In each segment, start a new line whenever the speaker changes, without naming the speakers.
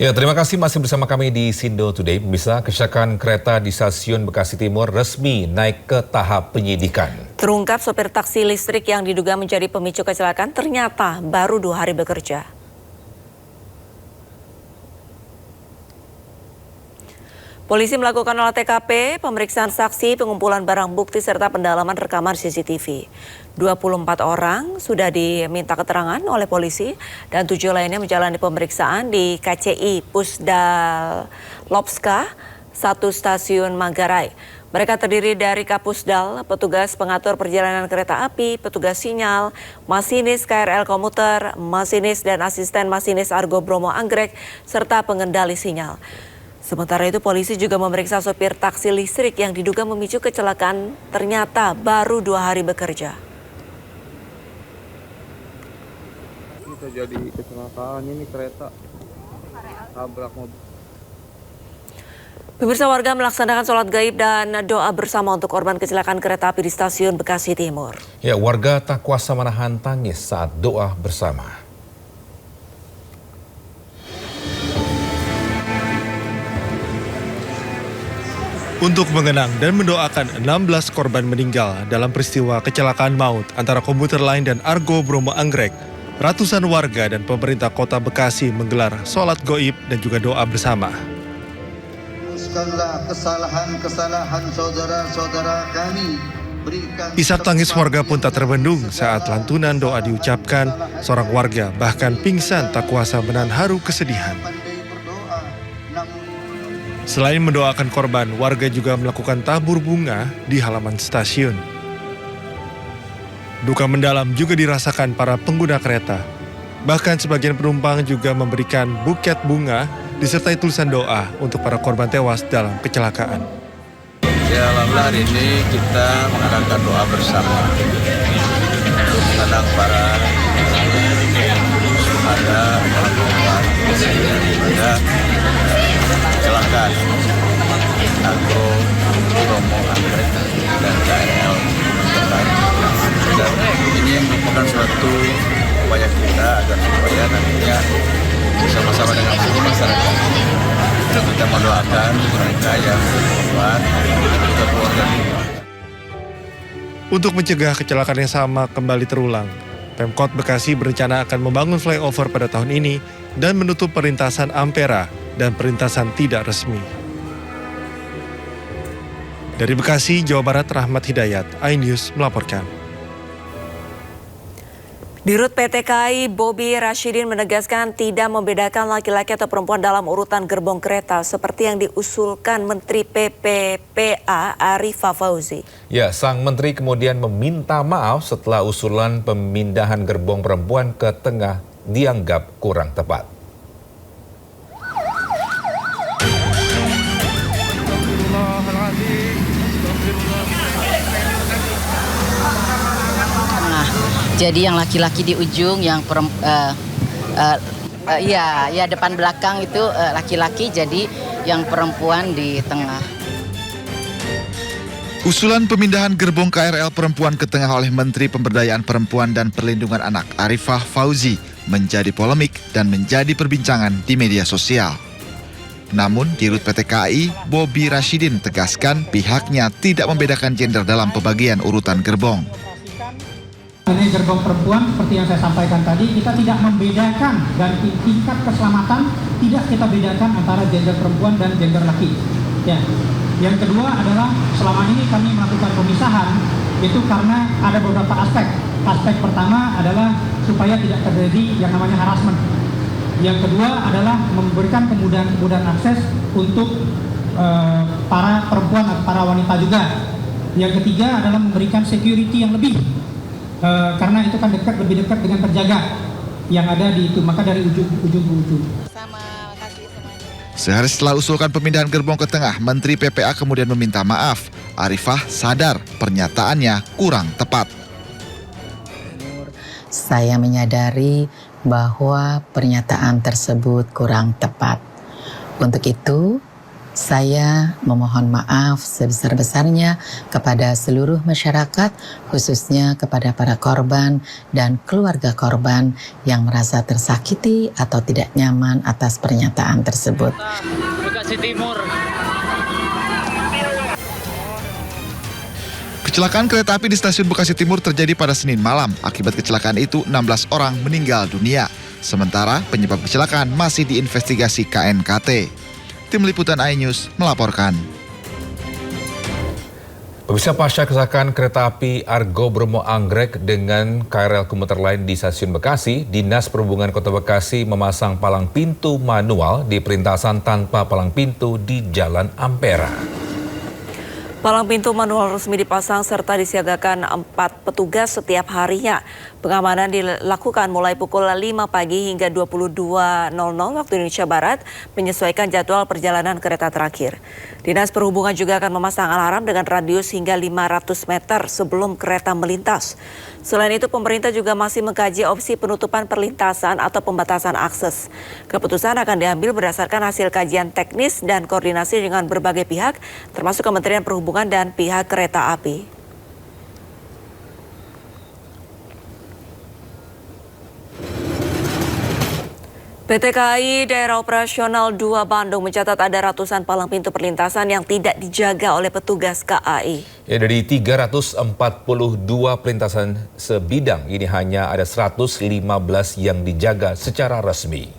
Ya, terima kasih masih bersama kami di Sindo Today. Bisa kecelakaan kereta di stasiun Bekasi Timur resmi naik ke tahap penyidikan.
Terungkap sopir taksi listrik yang diduga menjadi pemicu kecelakaan ternyata baru 2 hari bekerja. Polisi melakukan olah TKP, pemeriksaan saksi, pengumpulan barang bukti, serta pendalaman rekaman CCTV. 24 orang sudah diminta keterangan oleh polisi dan 7 lainnya menjalani pemeriksaan di KCI Pusdal Lopska, 1 stasiun Manggarai. Mereka terdiri dari Kapusdal, petugas pengatur perjalanan kereta api, petugas sinyal, masinis KRL komuter, masinis dan asisten masinis Argo Bromo Anggrek, serta pengendali sinyal. Sementara itu polisi juga memeriksa sopir taksi listrik yang diduga memicu kecelakaan ternyata baru 2 hari bekerja.
Ini terjadi kecelakaan ini kereta tabrak mobil.
Pemirsa, warga melaksanakan sholat gaib dan doa bersama untuk korban kecelakaan kereta api di stasiun Bekasi Timur.
Ya, warga tak kuasa menahan tangis saat doa bersama.
Untuk mengenang dan mendoakan 16 korban meninggal dalam peristiwa kecelakaan maut antara komuter lain dan Argo Bromo Anggrek, ratusan warga dan pemerintah kota Bekasi menggelar sholat goib dan juga doa bersama.
Kesalahan saudara-saudara kami.
Isak tangis warga pun tak terbendung saat lantunan doa diucapkan. Seorang warga bahkan pingsan tak kuasa menahan haru kesedihan. Selain mendoakan korban, warga juga melakukan tabur bunga di halaman stasiun. Duka mendalam juga dirasakan para pengguna kereta. Bahkan sebagian penumpang juga memberikan buket bunga disertai tulisan doa untuk para korban tewas dalam kecelakaan.
Ya, alhamdulillah hari ini kita mengadakan doa bersama untuk mengenang para syuhada dalam korban daripada kecelakaan Argo Bromo Anggrek dan KRL. Dan ini merupakan suatu upaya kita agar supaya nantinya bersama-sama dengan seluruh masyarakat kita mendoakan mereka yang korban dan juga keluarga.
Untuk mencegah kecelakaan yang sama kembali terulang, Pemkot Bekasi berencana akan membangun flyover pada tahun ini dan menutup perlintasan Ampera dan perlintasan tidak resmi. Dari Bekasi, Jawa Barat, Rahmat Hidayat, iNews melaporkan.
Dirut PT KAI Bobi Rashidin menegaskan tidak membedakan laki-laki atau perempuan dalam urutan gerbong kereta seperti yang diusulkan Menteri PPPA Arifah Fauzi.
Ya, sang menteri kemudian meminta maaf setelah usulan pemindahan gerbong perempuan ke tengah dianggap kurang tepat.
Jadi yang laki-laki di ujung, yang depan belakang itu laki-laki, jadi yang perempuan di tengah.
Usulan pemindahan gerbong KRL perempuan ke tengah oleh Menteri Pemberdayaan Perempuan dan Perlindungan Anak Arifah Fauzi menjadi polemik dan menjadi perbincangan di media sosial. Namun, Dirut PT KAI Bobi Rashidin tegaskan pihaknya tidak membedakan gender dalam pembagian urutan gerbong.
Ini gerbong perempuan seperti yang saya sampaikan tadi, kita tidak membedakan dan tingkat keselamatan tidak kita bedakan antara gender perempuan dan gender laki. Ya. Yang kedua adalah selama ini kami melakukan pemisahan itu karena ada beberapa aspek. Aspek pertama adalah supaya tidak terjadi yang namanya harassment. Yang kedua adalah memberikan kemudahan akses untuk para perempuan atau para wanita juga. Yang ketiga adalah memberikan security yang lebih. Karena itu kan lebih dekat dengan penjaga yang ada di itu, maka dari ujung ke ujung.
Sehari setelah usulkan pemindahan gerbong ke tengah, Menteri PPA kemudian meminta maaf. Arifah sadar pernyataannya kurang tepat.
Saya menyadari bahwa pernyataan tersebut kurang tepat. Untuk itu,
Saya memohon maaf sebesar-besarnya kepada seluruh masyarakat, khususnya kepada para korban dan keluarga korban yang merasa tersakiti atau tidak nyaman atas pernyataan tersebut.
Bekasi Timur.
Kecelakaan kereta api di stasiun Bekasi Timur terjadi pada Senin malam. Akibat kecelakaan itu, 16 orang meninggal dunia. Sementara penyebab kecelakaan masih diinvestigasi KNKT. Tim Liputan iNews melaporkan.
Pemirsa, pasca kecelakaan kereta api Argo Bromo Anggrek dengan KRL komuter lain di stasiun Bekasi, Dinas Perhubungan Kota Bekasi memasang palang pintu manual di perlintasan tanpa palang pintu di Jalan Ampera.
Palang pintu manual resmi dipasang serta disiagakan 4 petugas setiap harinya. Pengamanan dilakukan mulai pukul 5 pagi hingga 22.00 waktu Indonesia Barat, menyesuaikan jadwal perjalanan kereta terakhir. Dinas Perhubungan juga akan memasang alarm dengan radius hingga 500 meter sebelum kereta melintas. Selain itu, pemerintah juga masih mengkaji opsi penutupan perlintasan atau pembatasan akses. Keputusan akan diambil berdasarkan hasil kajian teknis dan koordinasi dengan berbagai pihak, termasuk Kementerian Perhubungan dan pihak kereta api. PT KAI Daerah Operasional 2 Bandung mencatat ada ratusan palang pintu perlintasan yang tidak dijaga oleh petugas KAI.
Ya, dari 342 perlintasan sebidang, ini hanya ada 115 yang dijaga secara resmi.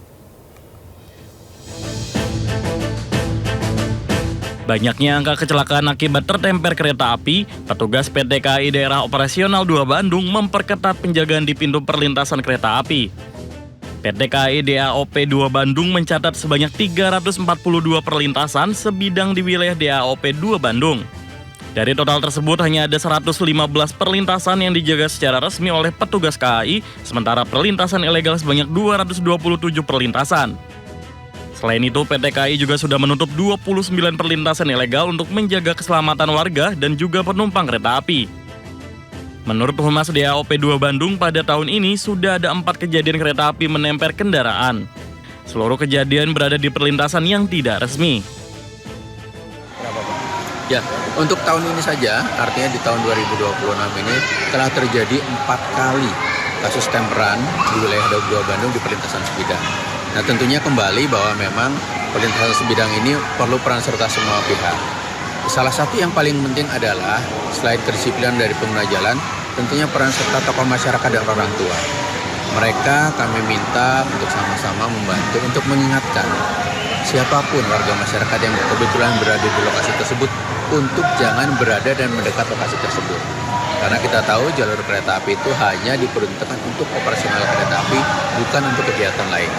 Banyaknya angka kecelakaan akibat tertemper kereta api, petugas PT KAI Daerah Operasional 2 Bandung memperketat penjagaan di pintu perlintasan kereta api. PT KAI DAOP 2 Bandung mencatat sebanyak 342 perlintasan sebidang di wilayah DAOP 2 Bandung. Dari total tersebut hanya ada 115 perlintasan yang dijaga secara resmi oleh petugas KAI, sementara perlintasan ilegal sebanyak 227 perlintasan. Selain itu, PT KAI juga sudah menutup 29 perlintasan ilegal untuk menjaga keselamatan warga dan juga penumpang kereta api. Menurut Humas DAOP 2 Bandung, pada tahun ini sudah ada 4 kejadian kereta api menemper kendaraan. Seluruh kejadian berada di perlintasan yang tidak resmi.
Ya, untuk tahun ini saja, artinya di tahun 2026 ini telah terjadi 4 kali kasus temperan di wilayah DAOP 2 Bandung di perlintasan sebidang. Nah, tentunya kembali bahwa memang perlintasan sebidang ini perlu peran serta semua pihak. Salah satu yang paling penting adalah selain kedisiplinan dari pengguna jalan, tentunya peran serta tokoh masyarakat dan orang tua. Mereka kami minta untuk sama-sama membantu untuk mengingatkan siapapun warga masyarakat yang kebetulan berada di lokasi tersebut untuk jangan berada dan mendekat lokasi tersebut. Karena kita tahu jalur kereta api itu hanya diperuntukkan untuk operasional kereta api, bukan untuk kegiatan lain.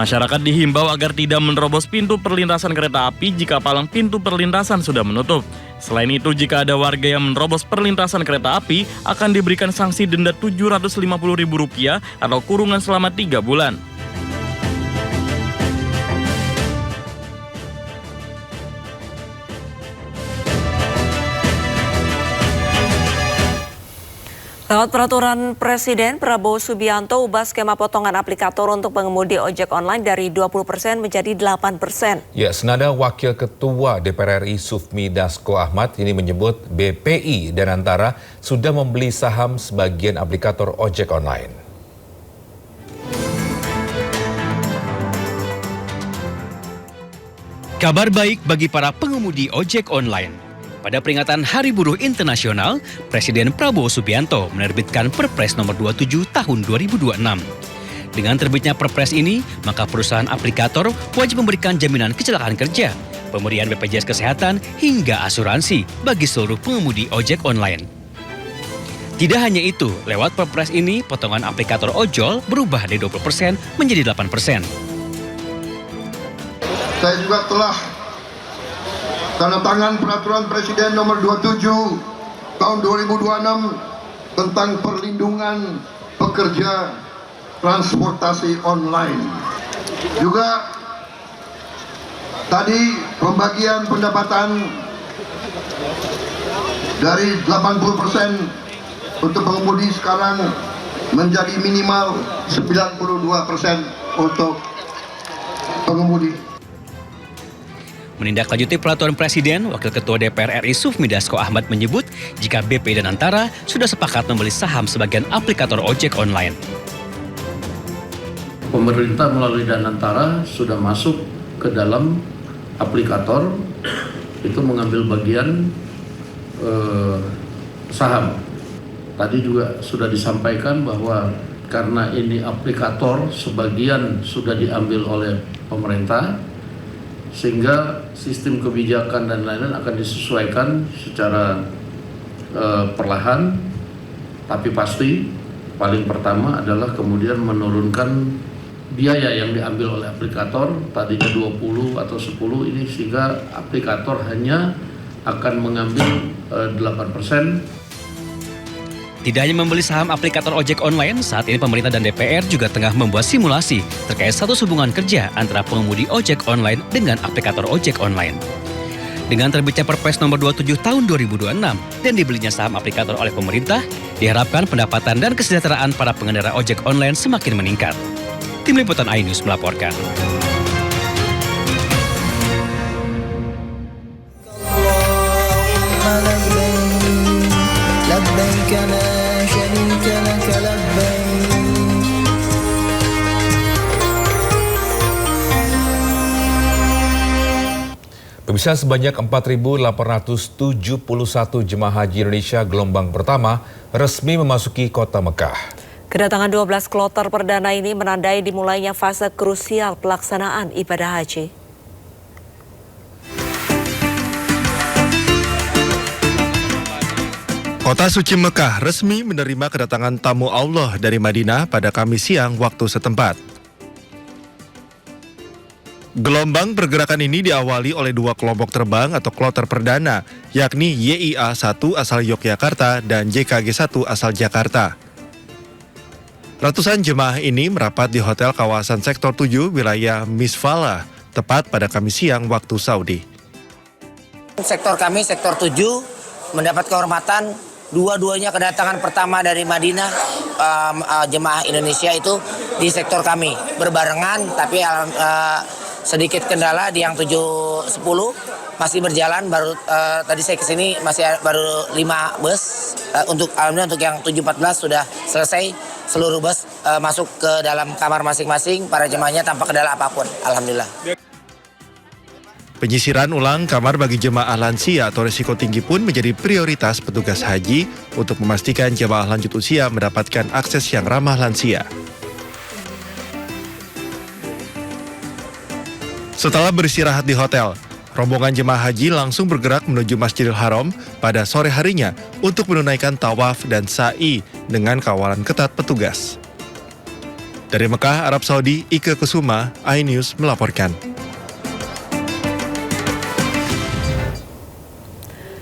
Masyarakat dihimbau agar tidak menerobos pintu perlintasan kereta api jika palang pintu perlintasan sudah menutup. Selain itu, jika ada warga yang menerobos perlintasan kereta api, akan diberikan sanksi denda Rp750.000 atau kurungan selama 3 bulan.
Lewat peraturan Presiden, Prabowo Subianto ubah skema potongan aplikator untuk pengemudi ojek online dari 20% menjadi 8%.
Ya, senada Wakil Ketua DPR RI Sufmi Dasko Ahmad ini menyebut BPI dan Antara sudah membeli saham sebagian aplikator ojek online.
Kabar baik bagi para pengemudi ojek online. Pada peringatan Hari Buruh Internasional, Presiden Prabowo Subianto menerbitkan Perpres nomor 27 tahun 2026. Dengan terbitnya Perpres ini, maka perusahaan aplikator wajib memberikan jaminan kecelakaan kerja, pemberian BPJS Kesehatan, hingga asuransi bagi seluruh pengemudi ojek online. Tidak hanya itu, lewat Perpres ini, potongan aplikator ojol berubah dari 20% menjadi 8%.
Saya juga telah tanda tangan Peraturan Presiden nomor 27 tahun 2026 tentang perlindungan pekerja transportasi online. Juga tadi pembagian pendapatan dari 80% untuk pengemudi sekarang menjadi minimal 92% untuk pengemudi pengemudi.
Menindaklanjuti peraturan Presiden, Wakil Ketua DPR RI Sufmi Dasko Ahmad menyebut jika BP dan Antara sudah sepakat membeli saham sebagian aplikator ojek online.
Pemerintah melalui Danantara sudah masuk ke dalam aplikator, itu mengambil bagian saham. Tadi juga sudah disampaikan bahwa karena ini aplikator sebagian sudah diambil oleh pemerintah, sehingga sistem kebijakan dan lain-lain akan disesuaikan secara perlahan, tapi pasti paling pertama adalah kemudian menurunkan biaya yang diambil oleh aplikator, tadinya 20 atau 10 ini, sehingga aplikator hanya akan mengambil 8%.
Tidak hanya membeli saham aplikator ojek online, saat ini pemerintah dan DPR juga tengah membuat simulasi terkait status hubungan kerja antara pengemudi ojek online dengan aplikator ojek online. Dengan terbitnya Perpres nomor 27 tahun 2026 dan dibelinya saham aplikator oleh pemerintah, diharapkan pendapatan dan kesejahteraan para pengendara ojek online semakin meningkat. Tim Liputan iNews melaporkan.
Pemirsa, sebanyak 4.871 jemaah haji Indonesia gelombang pertama resmi memasuki kota Mekah.
Kedatangan 12 kloter perdana ini menandai dimulainya fase krusial pelaksanaan ibadah haji.
Kota suci Mekah resmi menerima kedatangan tamu Allah dari Madinah pada Kamis siang waktu setempat. Gelombang pergerakan ini diawali oleh dua kelompok terbang atau kloter perdana, yakni YIA 1 asal Yogyakarta dan JKG 1 asal Jakarta. Ratusan jemaah ini merapat di hotel kawasan Sektor 7 wilayah Misfalah, tepat pada Kamis siang waktu Saudi.
Sektor kami, Sektor 7, mendapat kehormatan dua-duanya kedatangan pertama dari Madinah, jemaah Indonesia itu di sektor kami. Berbarengan, tapi sedikit kendala di yang 710 masih berjalan, baru tadi saya kesini masih baru 5 bus, alhamdulillah untuk yang 714 sudah selesai, seluruh bus masuk ke dalam kamar masing-masing, para jemaahnya tanpa kendala apapun, alhamdulillah.
Penyisiran ulang kamar bagi jemaah lansia atau risiko tinggi pun menjadi prioritas petugas haji untuk memastikan jemaah lanjut usia mendapatkan akses yang ramah lansia. Setelah beristirahat di hotel, rombongan jemaah haji langsung bergerak menuju Masjidil Haram pada sore harinya untuk menunaikan tawaf dan sa'i dengan kawalan ketat petugas. Dari Mekah, Arab Saudi, Ike Kusuma, iNews melaporkan.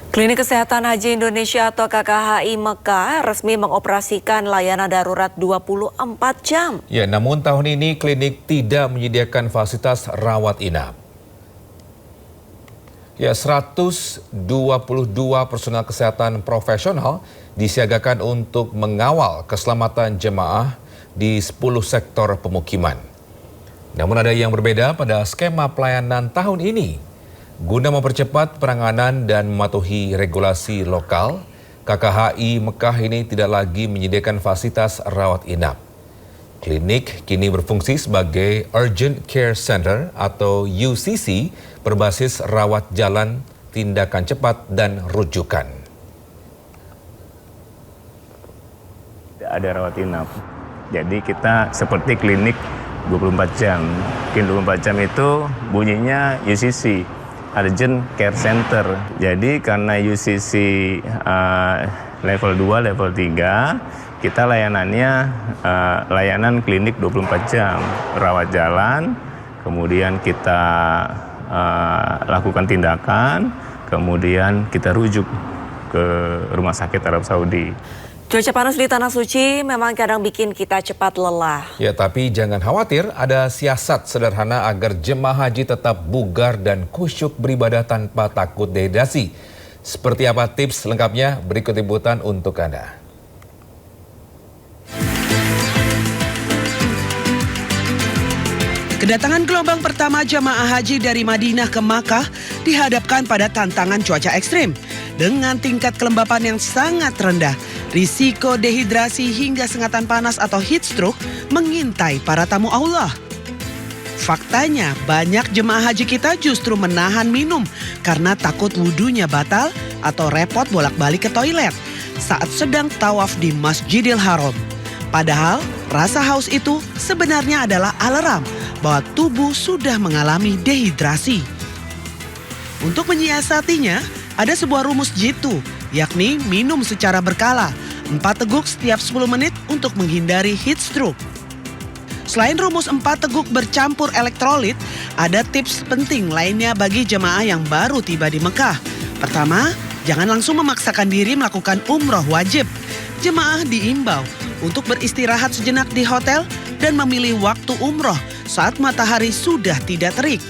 Klinik Kesehatan Haji Indonesia atau KKHI Mekah resmi mengoperasikan layanan darurat 24 jam.
Ya, namun tahun ini klinik tidak menyediakan fasilitas rawat inap. Ya, 122 personel kesehatan profesional disiagakan untuk mengawal keselamatan jemaah di 10 sektor pemukiman. Namun ada yang berbeda pada skema pelayanan tahun ini. Guna mempercepat penanganan dan mematuhi regulasi lokal, KKHI Mekah ini tidak lagi menyediakan fasilitas rawat inap. Klinik kini berfungsi sebagai Urgent Care Center atau UCC berbasis rawat jalan, tindakan cepat, dan rujukan.
Tidak ada rawat inap. Jadi kita seperti klinik 24 jam. Klinik 24 jam itu bunyinya UCC. Urgent Care Center. Jadi karena UCC level 2, level 3, kita layanannya layanan klinik 24 jam. Rawat jalan, kemudian kita lakukan tindakan, kemudian kita rujuk ke Rumah Sakit Arab Saudi.
Cuaca panas di Tanah Suci memang kadang bikin kita cepat lelah.
Ya, tapi jangan khawatir, ada siasat sederhana agar jemaah haji tetap bugar dan khusyuk beribadah tanpa takut dehidrasi. Seperti apa tips lengkapnya? Berikut liputan untuk Anda.
Kedatangan gelombang pertama jamaah haji dari Madinah ke Makkah dihadapkan pada tantangan cuaca ekstrim. Dengan tingkat kelembapan yang sangat rendah, risiko dehidrasi hingga sengatan panas atau heat stroke mengintai para tamu Allah. Faktanya, banyak jemaah haji kita justru menahan minum karena takut wudhunya batal atau repot bolak-balik ke toilet saat sedang tawaf di Masjidil Haram. Padahal, rasa haus itu sebenarnya adalah alarm bahwa tubuh sudah mengalami dehidrasi. Untuk menyiasatinya, ada sebuah rumus jitu, yakni minum secara berkala, 4 teguk setiap 10 menit untuk menghindari heat stroke. Selain rumus 4 teguk bercampur elektrolit, ada tips penting lainnya bagi jemaah yang baru tiba di Mekah. Pertama, jangan langsung memaksakan diri melakukan umroh wajib. Jemaah diimbau untuk beristirahat sejenak di hotel dan memilih waktu umroh saat matahari sudah tidak terik.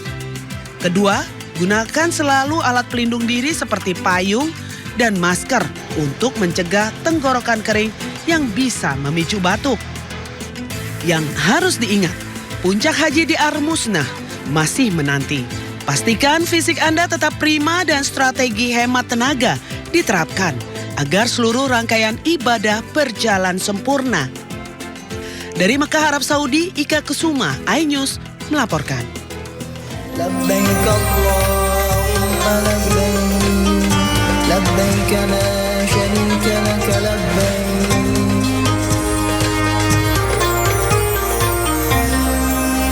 Kedua, gunakan selalu alat pelindung diri seperti payung dan masker untuk mencegah tenggorokan kering yang bisa memicu batuk. Yang harus diingat, puncak haji di Ar-Musnah masih menanti. Pastikan fisik Anda tetap prima dan strategi hemat tenaga diterapkan agar seluruh rangkaian ibadah berjalan sempurna. Dari Mekah, Arab Saudi, Ika Kusuma, iNews melaporkan.
Labbaik Allahumma labbaik, labbaik la